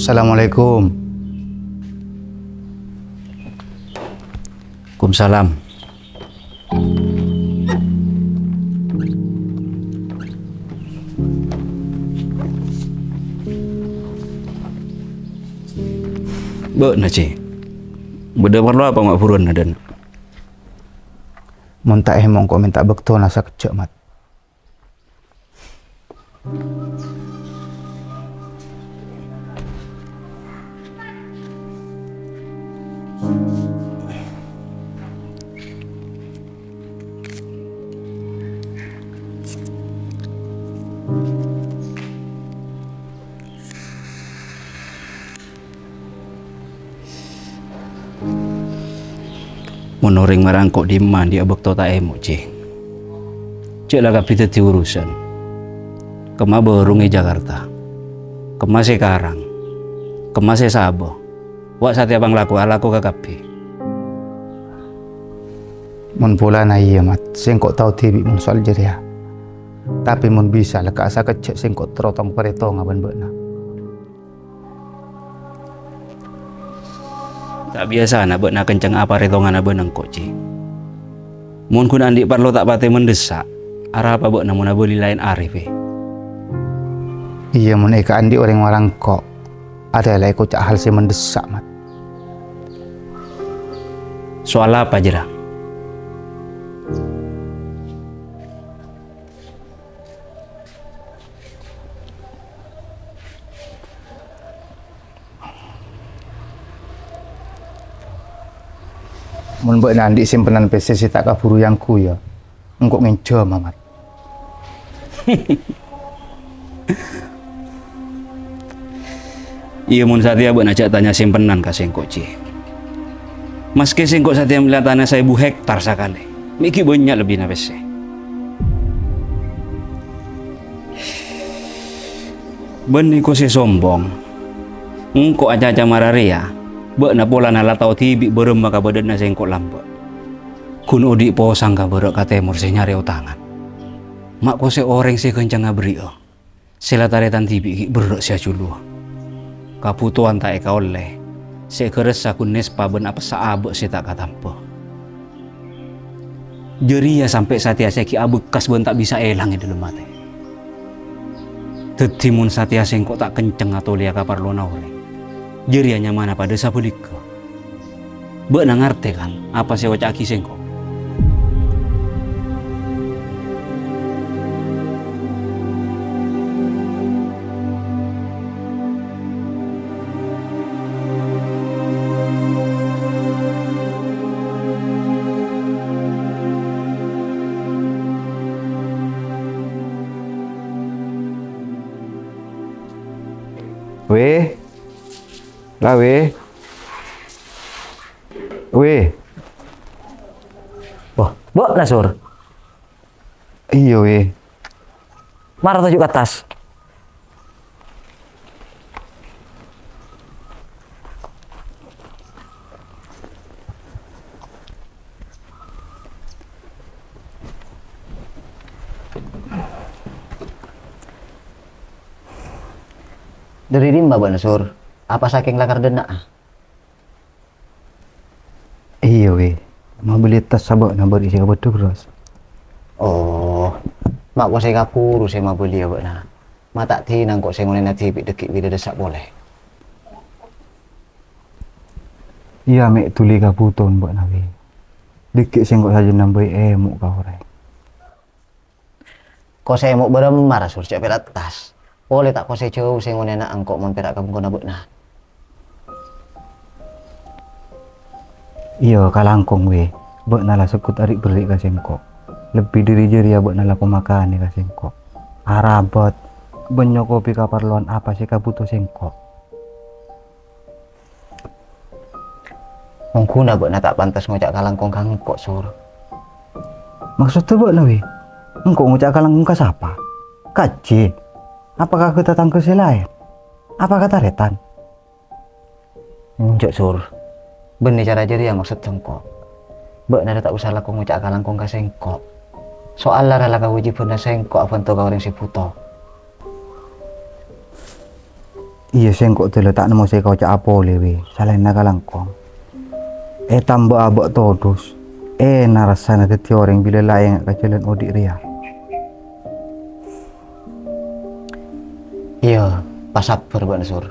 Assalamualaikum. Waalaikumsalam. Bener sih. Beda perlu apa mak buruan adan? Mun tak emong kok minta bekto nasa kecek mat. Monoring marangkok di man dia bekto tak emo cih. Cek lah kapita ti urusan. Kema berungi Jakarta. Kema sekarang. Kema sabo. Wak saat abang laku alaku kakapi. Mun pula na iya mat, sing kok tau tibi mun soal jeria. Tapi mun bisa leka asa kecek sing kok terotong pareto ngaban beuna. Tak biasa nak buat nak kencang apa retongan abang nengkok cih. Mun kun andi parlo tak pate mendesak. Arah apa buat namun abeli lain arif Iya mun eka andi orang warang kok. Ada lah ikut hal sing mendesak mat. Soal apa jera? Mun mbok nandi simpenan PC si tak kaburu yang ku ya. Engkok ngejo mamat. Iya mun satia buat najak tanya simpenan ka sengkok cih. Maske sengkok satia melihat tanah 1000 hektar sakale. Miki banyak lebih na PC. Beni ko si sombong. Engkok aja-aja mararia. Bek na pola nala tau tibi berem maka badan na sengkok lambat. Kun odi po sangka berek katemur se nyari utangan. Mak ko se orang se kencang ngabrio. Sila taretan tibi ki berek sia culu. Kaputuan tak eka oleh. Se keres aku nespa ben apa saabek se tak katampo. Jeria sampai satia se ki abekas ben tak bisa elang di dalam mate. Tetimun satia sengkok tak kenceng atau lia kapar lona oleh. Jerianya mana pada sapuliko. Bek na ngarte kan apa se wacaki sengkok. Weh. Lah weh. Weh. Wah, Mbok Nasur. Iya weh. Marah tunjuk ke atas. Dari rimba Mbak Nasur. Apa saking lakar denak? Iya weh. Mau beli tas sabak na berisi ka betul ros. Oh, mak ko saya kapuru saya mau beli ya Mbak na. Mata tinang kok saya ngulena tibi dekik bila desak boleh. Iya mek tuli ka puton mbok na weh. Dikik sing kok saja nambai emuk ka ora. Kok saya mau beremar sur cek perat tas. Boleh tak kau saya jauh saya ngulena angkok mon perak kamu kena Mbak na. Iya kalangkong weh. Mbok nala sekut arik berik ka sengkok. Lebih dari jeria mbok nala pemakan ka sengkok. Arabot banyak kopi kaparluan apa sih ka butuh sengkok. Mengkuna Mbak na tak pantas ngocak kalangkong kangkok sur. Maksudnya mbok na weh. Engkok ngucak kalangkong ka siapa? Kaji. Apakah kita datang ke lain? Apa kata retan? Njok sur. Benih cara jeria maksud sengkok. Mbak nada tak usah laku ngucak kalangkong ka sengkok. Soal lara laka wajib benda sengkok apa untuk orang si puto. Iya sengkok tu letak nemu saya kau cak apa lewe. Salahin nakalangkong. Tambah abak todus. Narasana teti orang bila layang ke jalan odik ria. Iya, pas sabar Mbak Sur.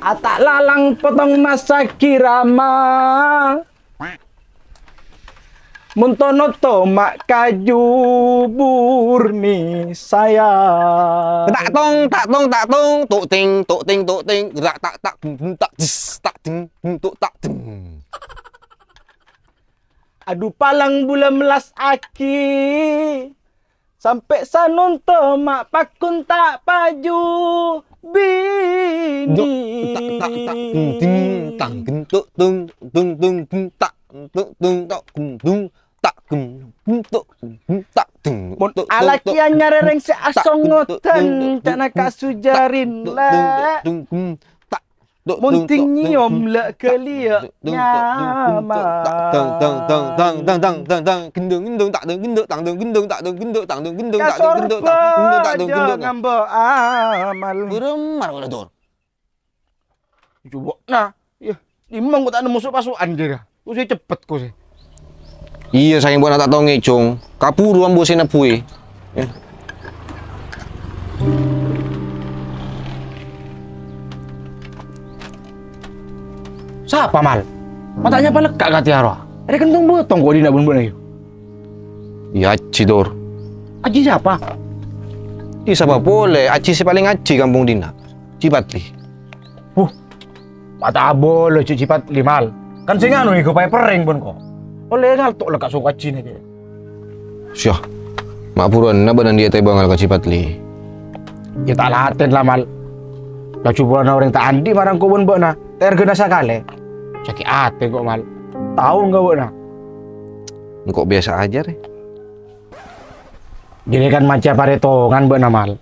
Atak lalang potong masa kirama Muntono tomak kaju burmi saya. Tak tong tuk ting gerak tak dis tak ting tuk tak ting. Aduh palang bulan melas aki sampai sanon tomak pakun tak paju bini. Tak ting tang gentuk tung tak tung tak tak Mun alaki anyareng se asongoten cana kasujarin la. Munting nyiom le kelia nyama. Kasor pa ngambo amal. Beremar wala dor. Coba nah, ya imang ko tak nemu pasukan dia. Usai cepet ko sih. Iya sayang buat tak tahu ngecong. Kapuru ambo sena pue. Siapa mal? Matanya apa lekak kati arwah? Ada kentung botong kok di nak bun-bun ayo. Ya Aci dor. Aji siapa? Di siapa boleh? Aci si paling aci kampung Dina. Cipatli. Mata abol lo cipat limal. Kan sing anu iku pae pereng pun kok. Oleh ngaltok lekak suka cine dia. Syah. Mak puruan na badan dia tebangal ka Cipatli. Ya tak laten lah mal. Lah coba orang tak andi marang ko bun na. Tergena sakale. Sakit ate kok mal. Tahu enggak bu na? Kok biasa aja re. Jadi kan macam paretongan bu na mal.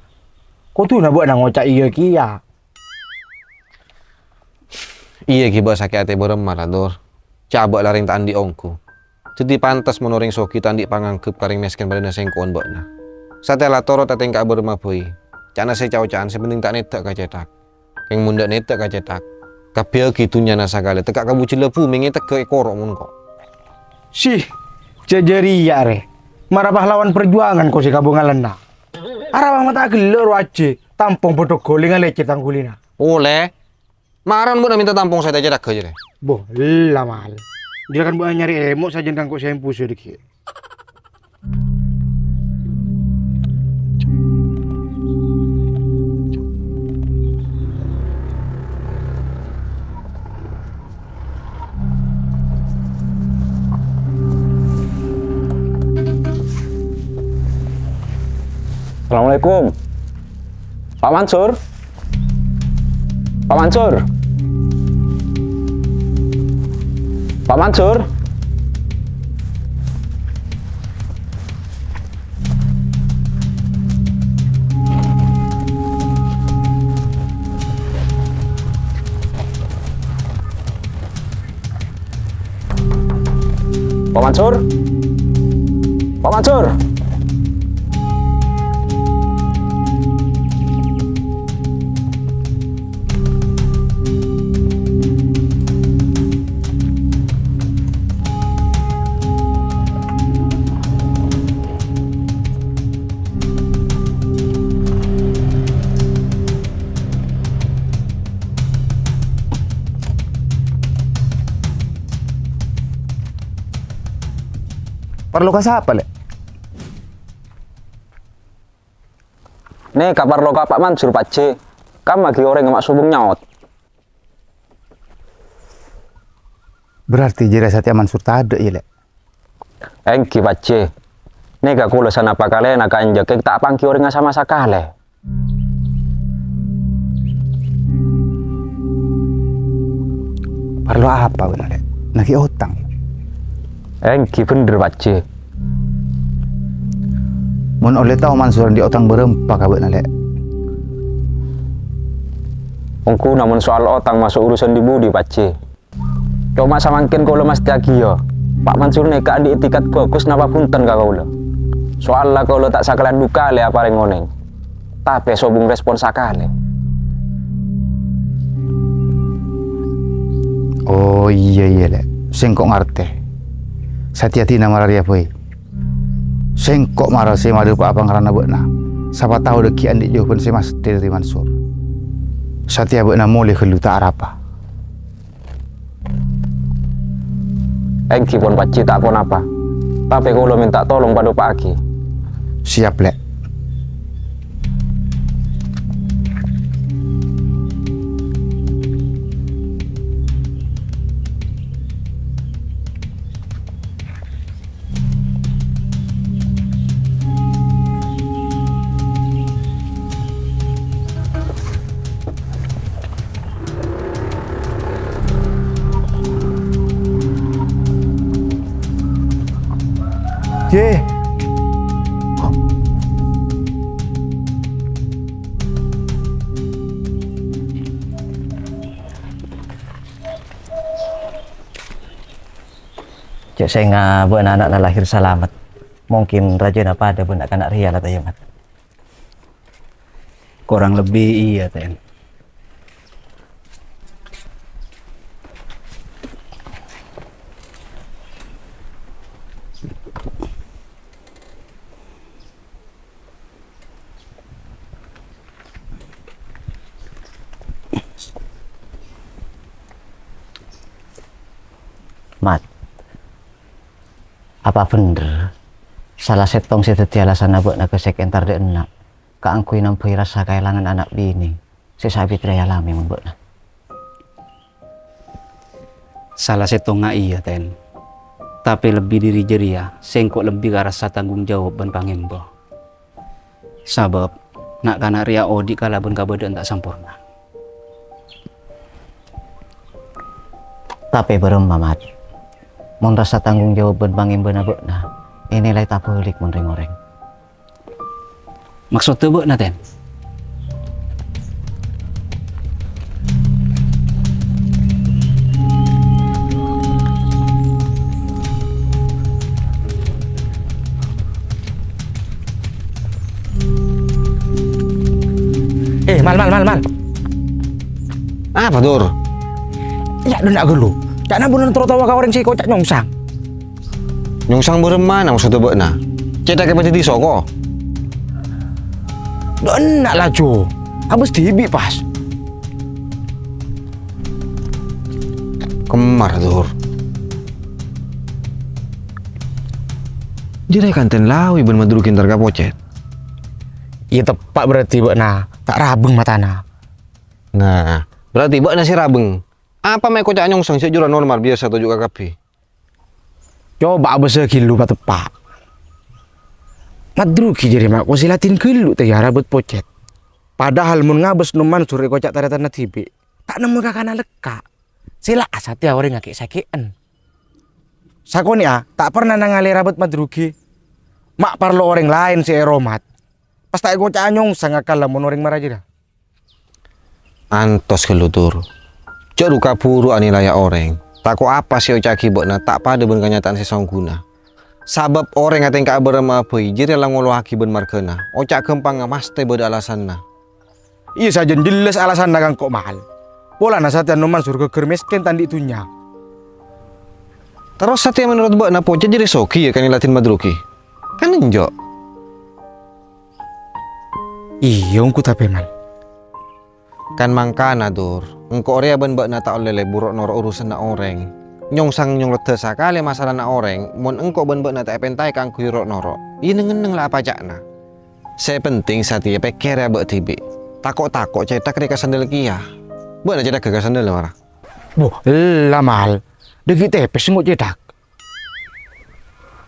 Kok tuh na bu na ngocak iya kia. Iya ki ba sakit ate beremar ador. Cabak laring tak andi ongku. Jadi pantas menoring soki tandi pangangkep karing mesken pada nasengkon mbak na. Setelah toro tateng ka beremah boy. Cana saya cau-caan sepenting tak netak ka cetak. Yang munda netak ka cetak. Kabel gitunya nasakale tekak kabuci lepu mengetek ke ekorok mun kok. Sih, jejeri ya re. Marah pahlawan perjuangan kau si kabungan lena. Arah mata gelor waje. Tampung bodoh golingan lecet tanggulina. Oleh. Maran bu minta tampung saya aja dak aja deh. Boh, lah mal. Dia kan buat nyari emok saja dan kok saya empus sedikit. Assalamualaikum. Pak Mansur. Pak Mansur. Pak Mansur. Pak Mansur. Pak Mansur. Perlu ka siapa le? Nih kabar lo Pak Mansur Pak C. Kamu lagi orang yang mak subung nyaut. Berarti jira satya Mansur tak ada ya le? Engki Pak C. Nih gak kulo sana apa kalian nak anjak tak pangki orang sama sakale. Perlu apa benar le? Nagi utang. Engki bener Pak C. Mun oleh tahu Mansur di utang berempat kabut nale. Ongku namun soal otang masuk urusan di budi Pak C. Cuma samangkin kalau mas tiagi ya. Pak Mansur ni ka adik etikat bagus napa punten ka kaula. Soal lah kaula tak sakalan duka le apa rengoneng. Tapi sobung respon sakale. Oh iya lek. Sengkok ngerti. Sati-hati nama Raria boy. Sengkok marah si madu pak abang karena beuna. Siapa tahu deki andik jauh pun si mas dari Mansur. Satia beuna mulai kelu tak arapa. Engki pun paci tak pun apa. Tapi kaula minta tolong pada Pak Aki. Siap lek. Ye. Cek saya nggak buat anak lahir selamat. Mungkin raja apa ada pun akan nak ria lah tayamat. Kurang lebih iya ten. Mat, apa bener salah setong si teti alasan buat nak kesek entar de enak keangkui nampui rasa kehilangan anak bini si sabit raya alami membuat Salah setengah iya ten. Tapi lebih diri jeria, sengkok lebih ke rasa tanggung jawab ban pangembo. Sabab nak kana ria odi kala ben kabeden tak sempurna. tapi berem mamat mon rasa tanggung jawab ban pangembo na ini lai tak pelik mon ring-oreng. Maksud tu na ten. Mal. Apa, Dur? Ya udah nak gelu. Cak na bulan tertawa ka orang si kocak nyongsang. Nyongsang beremana maksudnya beuna? Cedak ke pati soko. Dah enak lah Jo. Abis tibi pas. Kemar, Dur. Jadi kanten lawi ben madrukin targa pocet. Iya tepat berarti beuna. Tak rabeng matana. Nah, berarti beuna si rabeng. Apa mai kocak nyongsang sejuran normal biasa tujuh KKP. Coba abis sekilu pak tepak. Madruki jadi mak ko silatin kelu teh ya rabet pocet. Padahal mun ngabes nu Mansur kocak taretan tibi. Tak nemu kakana leka. Sila asatnya orang ngake sakeen. Sakoni tak pernah nangali rabet madruki. Mak parlo orang lain si Eromat. Pas tak kocak nyongsang akal mun orang marah dah. Antos kelutur. Cok ruka puru anilaya orang. Tako apa sih ocaki bokna tak pada ben kenyataan si songguna. Sabab orang ngatain ka berema pei jadi lang ngolo haki ben markena. Ocak kempang mas teh beda alasanna. Iya saja jelas alasan nagang kok mahal. Pola nasatian no Mansur keker miskin tandi itunya. Terus satya menurut bokna pocet jadi soki ya kan latin madruki. Kan enjok. Iya ungku tapi mal. Kan mangkana Dur. Engko area ben bokna tak oleh buruk noro urusan na orang. Nyongsang nyong leteh sakale masalah na orang. Mun engko ben bokna tak pentai kang kuyurok noro. Iya nengeneng lah apa cakna. Saya penting satya peker ya bok tibi. Takok cetak reka sandal kia. Bokna cetak ke sandal marah. Boh, lah mal. Degi tepes nguk cetak.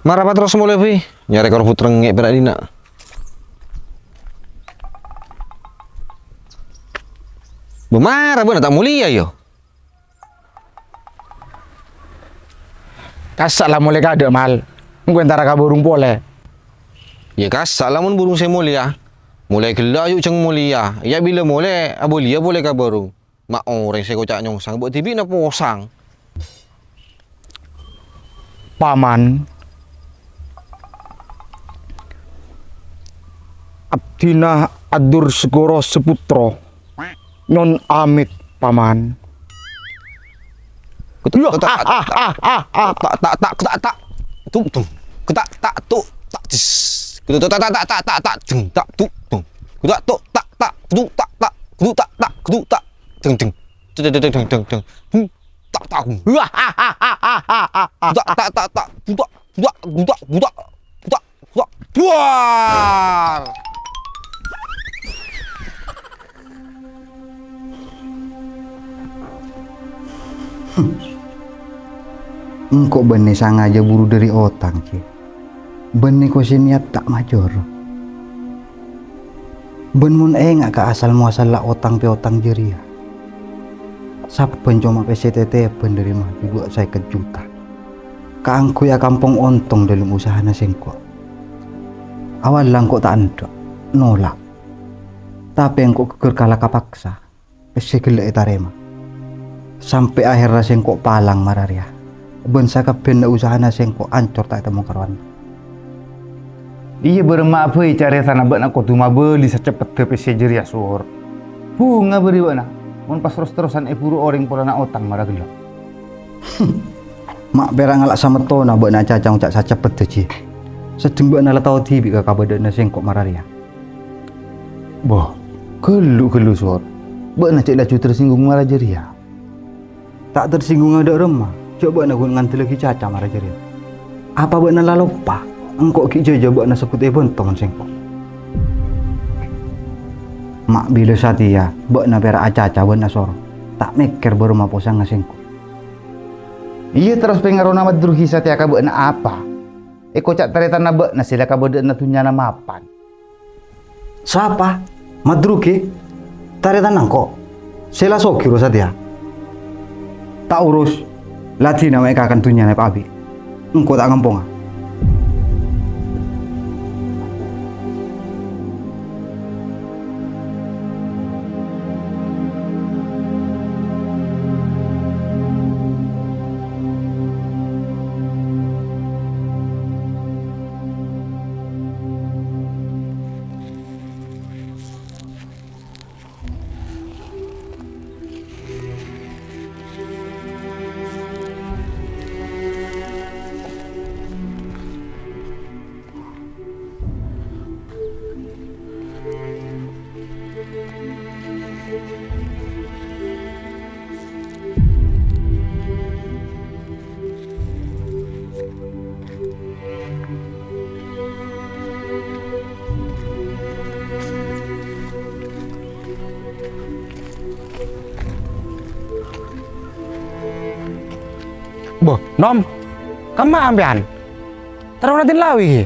Marah terus mulai pi. Nyari korput rengek berak dina. Bumarah bokna tak mulia yo. Kasak lah mulai kade mal. Engko antara ka burung pole. Ya kasak lamun burung saya mulia. Mulai gelak yuk ceng mulia. Ya bila mulai abolia boleh ka burung. Mak orang saya kocak nyongsang buat tibi na posang. Paman, Abdina adur segoro seputro Nyon Amit paman. Buar. Engkau benih sangaja buru dari otang ki. Benih ko niat tak major. Ben mun nggak ke asal muasal lah otang pe otang jeria. Saben cuma PCTT ben dari mah buat saya kejuta. Kaangku ya kampung ontong dalam usaha nasengko. Awal lang kok tak andok, nolak. Tapi engkau keker kalah kapaksa. Pesekele etarema. Sampai akhir nasengko palang mararia. Ben sakabeh usaha nasengko ancor tak temu karuan. Iya bermak apa cari tanah bak nak kau tu beli secepat ke PC jeria sur. Bunga beri bak nak. Mun pas terus-terusan puru orang pura nak otang marah gelap. Mak berang alak sama tona bak nak cacang cak sacepet tu ci. Sedeng bak nak tahu tibi ke kabar dan sengkok mararia. Boh, kelu sur. Bak nak cek laju tersinggung marah jeria. Tak tersinggung ada remah. Coba nak nganti lagi caca marah jeria. Apa bak nak lupa? Engkau ki jaja bak nak sekut bontong sengkok. Mak bila satia bak nak berak acaca bak nak sor. Tak mikir baru mampu sang sengkok. Iya terus pengaruh nama druhi satia ka bak nak apa? Eko cak taretan na bak nak sila ka bak nak tunya nama mapan. Siapa? Madruki? Taretan nangko. Sila sokiro satia. Tak urus. Lati nama eka akan tunya na pabi. Engkau tak ngampung. Boh, nom, kamu ambian. Taruh nanti lawi.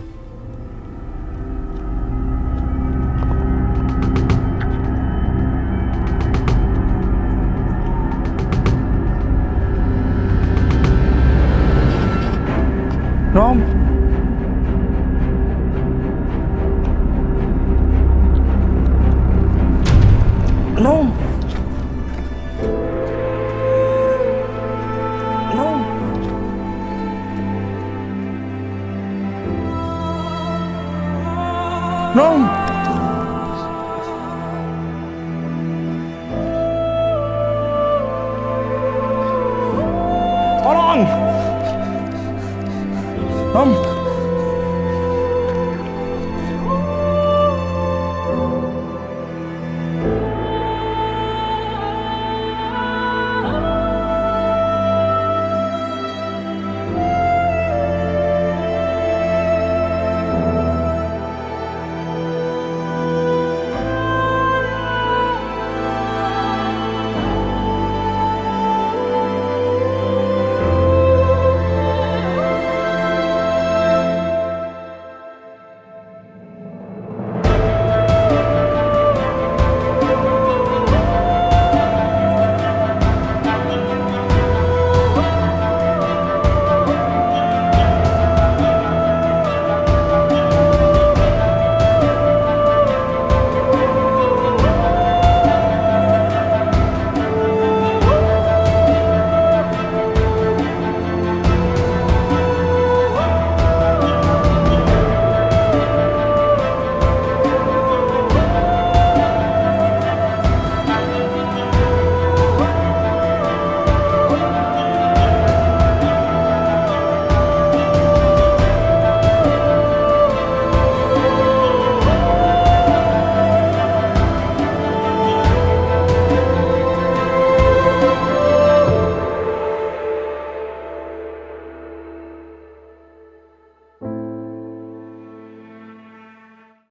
Nom. Nom. Nom. Nom. Tolong. Nom.